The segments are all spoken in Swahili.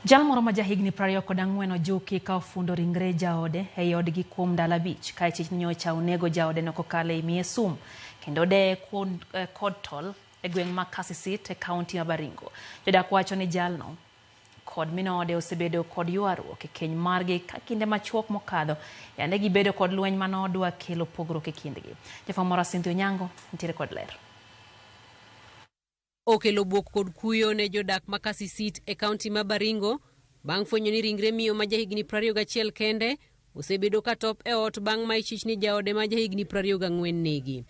Jal moro ma jahigni 24 ojuki ka ofundo ringre jaode e odgi kuom ndalo 5 ka chich nyocha onego jaode no kokale imiye sum kendo de kod tol e gweng' ma Kasisit e kaunti ma Baringo. Jodak wacho ni jalno kod minode osebedo kod ywaruok e keny margi ka kinde machuok mokadho yande gibedo kod lweny manodwa kelo pogruok e kindgi. Jafwambo moro Cynthia Onyango nitiere kod ler. Okelo buok kod kuyo ne jodak ma Kasisit e kaunti ma Baringo bang' fwenyo ni ringre miyo ma jahigni 21 kende osebedo ka top e ot bang' ma ichich ni jaode ma jahigni 24 negi.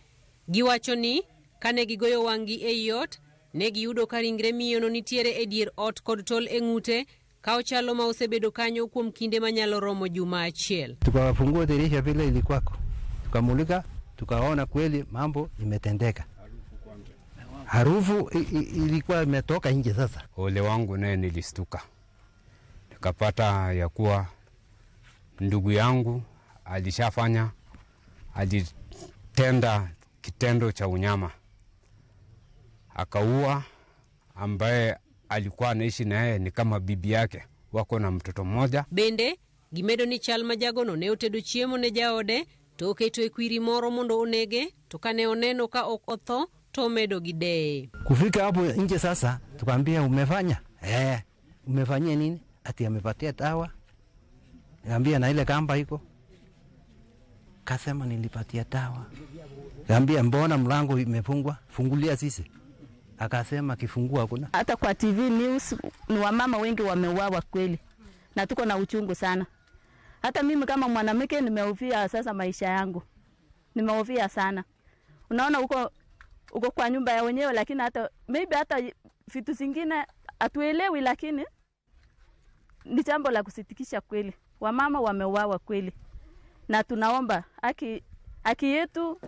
Giwacho ni kane gigoyo wang'gi e ot ne giyudo ka ringre miyo no nitiere e dier ot kod tol e ng'ute ka ochalo ma osebedo kanyo kuom kinde manyalo romo juma achiel. Tukafungua dirisha vile ilikuwako, tukamulika, tukaona kweli mambo imetendeka. Harufu ilikuwa imetoka nje sasa. Ole wangu naye nilistuka. Nikapata ya kuwa ndugu yangu alitenda kitendo cha unyama. Akaua ambaye alikuwa anaishi naye ni kama bibi yake, wako na mtoto mmoja. Bende gimedo ni chal ma jagono ne otedo chiemo ne jaode to oketo e kwiri moro mondo onege, to kane oneno ka ok otho to medo gidee. Kufika hapo nje sasa tukamwambia umefanya? Umefanyia nini? Ati amepatia dawa. Niambia na ile kamba iko. Kasema nilipatia dawa. Niambia mbona mlango imefungwa? Fungulia sisi. Akasema kifungua hakuna. Hata kwa TV news ni wamama wengi wameuawa kweli. Na tuko na uchungu sana. Hata mimi kama mwanamke nimehofia sasa maisha yangu. Nimehofia sana. Unaona uko kwa nyumba ya wenyewe, lakini hata vitu zingine atuelewi, lakini ni jambo la kusitikisha kweli. Wamama wameuawa kweli. Na tunaomba haki yetu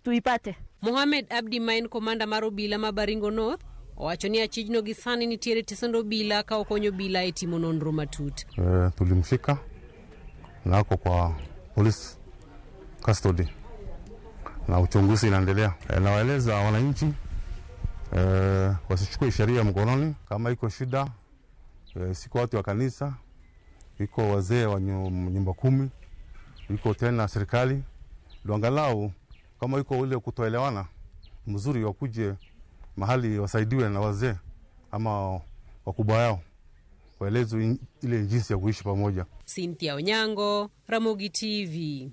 tuipate. Mohamed Abdi Main, komanda mar obila ma Baringo North, owacho ni achijno gi sani nitiere tesendo obila ka okonyo obila e timo nonro matut. Tulimshika na ako kwa police custody na uchunguzi inaendelea. Nawaeleza wananchi wasichukue sheria mkononi. Kama iko shida, siko watu wa kanisa, iko wazee wa nyumba 10, iko tena serikali, angalau kama iko ule kutoelewana mzuri wakuje mahali wasaidiwe na wazee ama wakubwa yao, waelezwe ile jinsi ya kuishi pamoja. Cynthia Onyango, Ramogi TV.